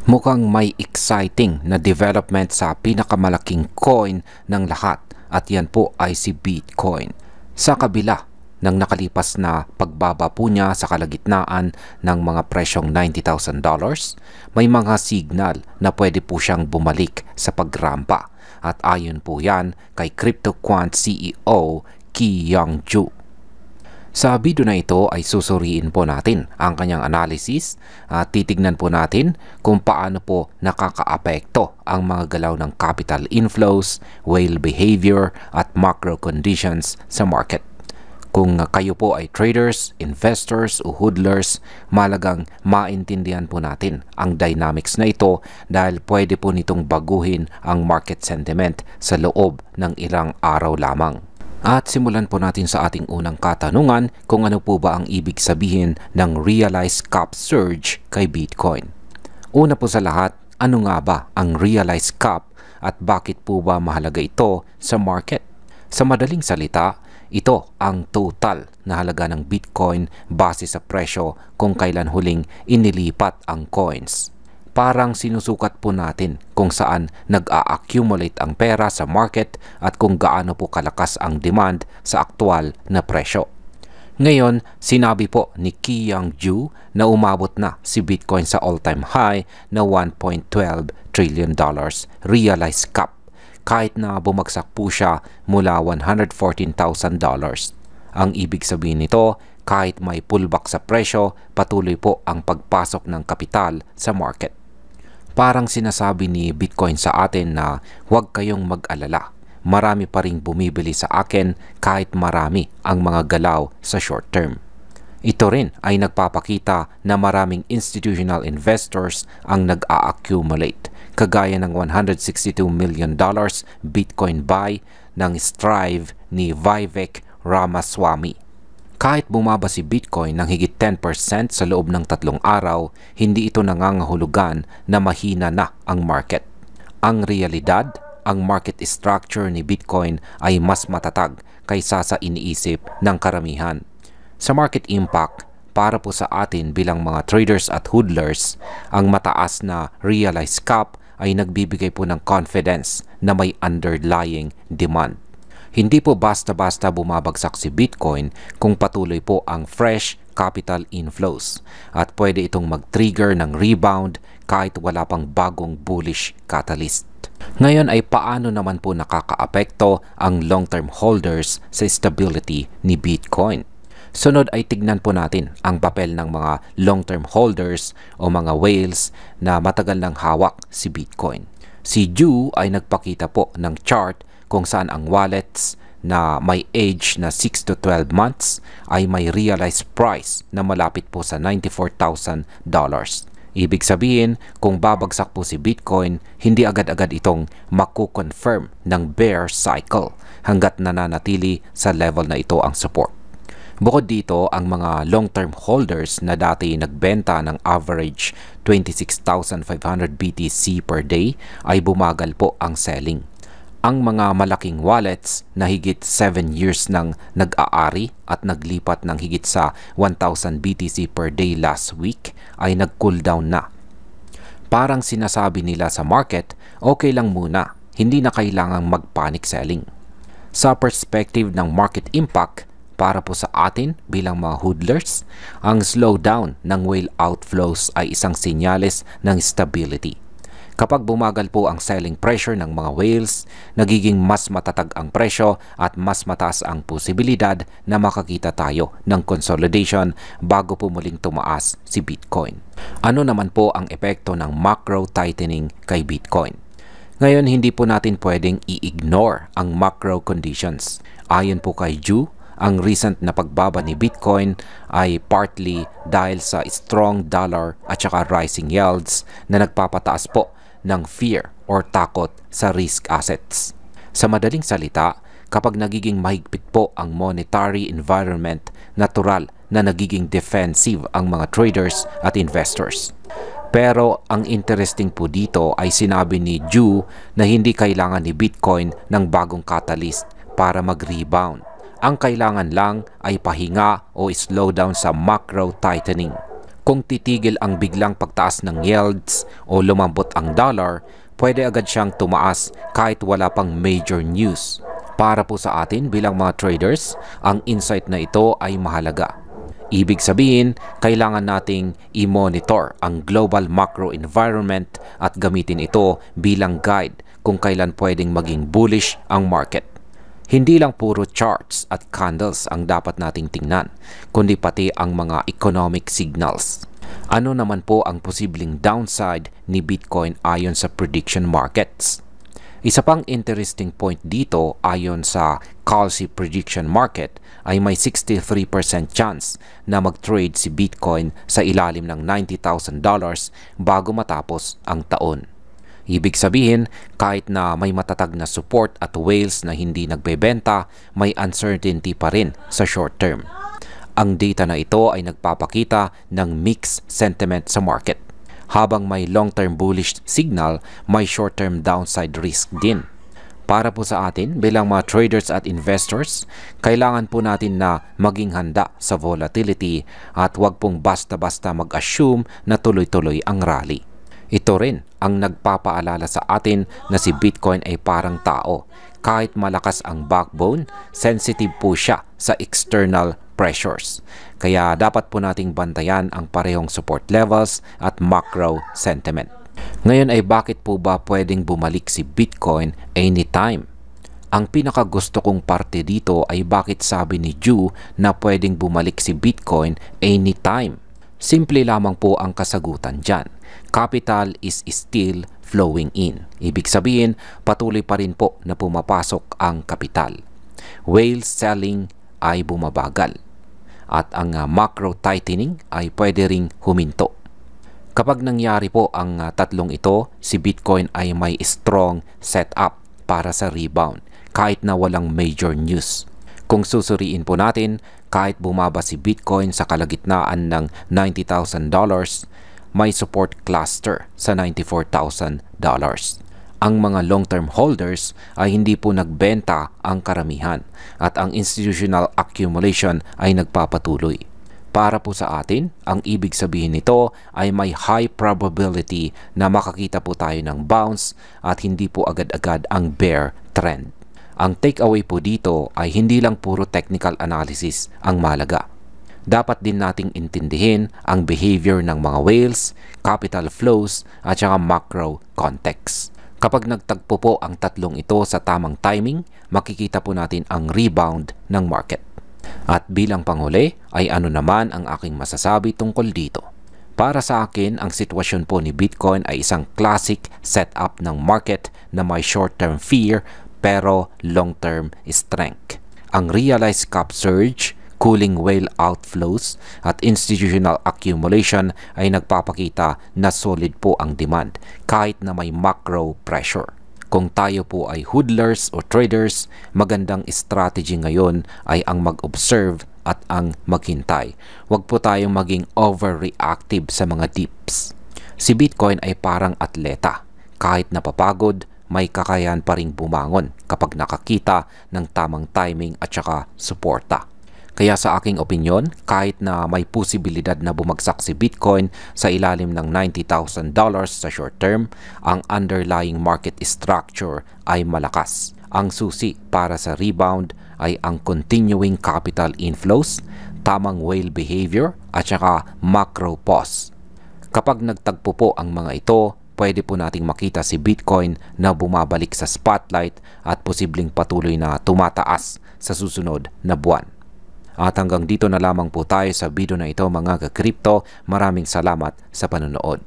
Mukhang may exciting na development sa pinakamalaking coin ng lahat at yan po ay si Bitcoin. Sa kabila ng nakalipas na pagbaba po niya sa kalagitnaan ng mga presyong $90,000, may mga signal na pwede po siyang bumalik sa pagrampa. At ayon po yan kay CryptoQuant CEO Ki-Young Ju. Sa video na ito ay susuriin po natin ang kanyang analysis at titignan po natin kung paano po nakakaapekto ang mga galaw ng capital inflows, whale behavior at macro conditions sa market. Kung kayo po ay traders, investors o hodlers, malagang maintindihan po natin ang dynamics na ito dahil pwede po nitong baguhin ang market sentiment sa loob ng ilang araw lamang. At simulan po natin sa ating unang katanungan kung ano po ba ang ibig sabihin ng realized cap surge kay Bitcoin. Una po sa lahat, ano nga ba ang realized cap at bakit po ba mahalaga ito sa market? Sa madaling salita, ito ang total na halaga ng Bitcoin base sa presyo kung kailan huling inilipat ang coins. Parang sinusukat po natin kung saan nag-a-accumulate ang pera sa market at kung gaano po kalakas ang demand sa aktual na presyo. Ngayon, sinabi po ni Ki-Young Ju na umabot na si Bitcoin sa all-time high na $1.12 trillion realized cap kahit na bumagsak po siya mula $114,000. Ang ibig sabihin nito, kahit may pullback sa presyo, patuloy po ang pagpasok ng kapital sa market. Parang sinasabi ni Bitcoin sa atin na huwag kayong mag-alala. Marami pa ring bumibili sa akin kahit marami ang mga galaw sa short term. Ito rin ay nagpapakita na maraming institutional investors ang nag-a-accumulate, kagaya ng $162 million Bitcoin buy ng Strive ni Vivek Ramaswamy. Kahit bumaba si Bitcoin ng higit 10% sa loob ng 3 araw, hindi ito nangangahulugan na mahina na ang market. Ang realidad, ang market structure ni Bitcoin ay mas matatag kaysa sa iniisip ng karamihan. Sa market impact, para po sa atin bilang mga traders at hodlers, ang mataas na realized cap ay nagbibigay po ng confidence na may underlying demand. Hindi po basta-basta bumabagsak si Bitcoin kung patuloy po ang fresh capital inflows at pwede itong mag-trigger ng rebound kahit wala pang bagong bullish catalyst. Ngayon ay paano naman po nakakaapekto ang long-term holders sa stability ni Bitcoin? Sunod ay tignan po natin ang papel ng mga long-term holders o mga whales na matagal nang hawak si Bitcoin. Si Ju ay nagpakita po ng chart kung saan ang wallets na may age na 6 to 12 months ay may realized price na malapit po sa $94,000. Ibig sabihin, kung babagsak po si Bitcoin, hindi agad-agad itong makukonfirm ng bear cycle hanggat nananatili sa level na ito ang support. Bukod dito, ang mga long-term holders na dati nagbenta ng average 26,500 BTC per day ay bumagal po ang selling. Ang mga malaking wallets na higit 7 years nang nag-aari at naglipat ng higit sa 1,000 BTC per day last week ay nag-cool down na. Parang sinasabi nila sa market, okay lang muna, hindi na kailangang mag-panic selling. Sa perspective ng market impact, para po sa atin bilang mga hodlers, ang slowdown ng whale outflows ay isang senyales ng stability. Kapag bumagal po ang selling pressure ng mga whales, nagiging mas matatag ang presyo at mas mataas ang posibilidad na makakita tayo ng consolidation bago po muling tumaas si Bitcoin. Ano naman po ang epekto ng macro tightening kay Bitcoin? Ngayon, hindi po natin pwedeng i-ignore ang macro conditions. Ayon po kay Ju, ang recent na pagbaba ni Bitcoin ay partly dahil sa strong dollar at saka rising yields na nagpapataas po ng fear or takot sa risk assets. Sa madaling salita, kapag nagiging mahigpit po ang monetary environment, natural na nagiging defensive ang mga traders at investors. Pero ang interesting po dito ay sinabi ni Ju na hindi kailangan ni Bitcoin ng bagong catalyst para mag-rebound. Ang kailangan lang ay pahinga o slowdown sa macro tightening. Kung titigil ang biglang pagtaas ng yields o lumambot ang dollar, pwede agad siyang tumaas kahit wala pang major news. Para po sa atin bilang mga traders, ang insight na ito ay mahalaga. Ibig sabihin, kailangan nating i-monitor ang global macro environment at gamitin ito bilang guide kung kailan pwedeng maging bullish ang market. Hindi lang puro charts at candles ang dapat nating tingnan, kundi pati ang mga economic signals. Ano naman po ang posibleng downside ni Bitcoin ayon sa prediction markets? Isa pang interesting point dito ayon sa Kalshi Prediction Market ay may 63% chance na mag-trade si Bitcoin sa ilalim ng $90,000 bago matapos ang taon. Ibig sabihin, kahit na may matatag na support at whales na hindi nagbebenta, may uncertainty pa rin sa short term. Ang data na ito ay nagpapakita ng mixed sentiment sa market. Habang may long-term bullish signal, may short-term downside risk din. Para po sa atin, bilang mga traders at investors, kailangan po natin na maging handa sa volatility at huwag pong basta-basta mag-assume na tuloy-tuloy ang rally. Ito rin ang nagpapaalala sa atin na si Bitcoin ay parang tao. Kahit malakas ang backbone, sensitive po siya sa external pressures. Kaya dapat po nating bantayan ang parehong support levels at macro sentiment. Ngayon ay bakit po ba pwedeng bumalik si Bitcoin anytime? Ang pinakagusto kong parte dito ay bakit sabi ni Ju na pwedeng bumalik si Bitcoin anytime. Simple lamang po ang kasagutan dyan. Capital is still flowing in. Ibig sabihin, patuloy pa rin po na pumapasok ang kapital. Whale selling ay bumabagal. At ang macro tightening ay pwede ring huminto. Kapag nangyari po ang tatlong ito, si Bitcoin ay may strong setup para sa rebound kahit na walang major news. Kung susuriin po natin, kahit bumaba si Bitcoin sa kalagitnaan ng $90,000, may support cluster sa $94,000. Ang mga long-term holders ay hindi po nagbenta ang karamihan at ang institutional accumulation ay nagpapatuloy. Para po sa atin, ang ibig sabihin nito ay may high probability na makakita po tayo ng bounce at hindi po agad-agad ang bear trend. Ang takeaway po dito ay hindi lang puro technical analysis ang mahalaga. Dapat din nating intindihin ang behavior ng mga whales, capital flows at saka macro context. Kapag nagtagpo po ang tatlong ito sa tamang timing, makikita po natin ang rebound ng market. At bilang panghuli ay ano naman ang aking masasabi tungkol dito. Para sa akin, ang sitwasyon po ni Bitcoin ay isang classic setup ng market na may short-term fear pero long-term strength. Ang realized cap surge, cooling whale outflows at institutional accumulation ay nagpapakita na solid po ang demand kahit na may macro pressure. Kung tayo po ay hodlers o traders, magandang strategy ngayon ay ang mag-observe at ang maghintay. Huwag po tayong maging overreactive sa mga dips. Si Bitcoin ay parang atleta. Kahit napapagod, may kakayahan pa ring bumangon kapag nakakita ng tamang timing at saka suporta. Kaya sa aking opinyon, kahit na may posibilidad na bumagsak si Bitcoin sa ilalim ng $90,000 sa short term, ang underlying market structure ay malakas. Ang susi para sa rebound ay ang continuing capital inflows, tamang whale behavior at saka macro pause. Kapag nagtagpo po ang mga ito, pwede po nating makita si Bitcoin na bumabalik sa spotlight at posibleng patuloy na tumataas sa susunod na buwan. At hanggang dito na lamang po tayo sa video na ito mga ka-crypto. Maraming salamat sa panonood.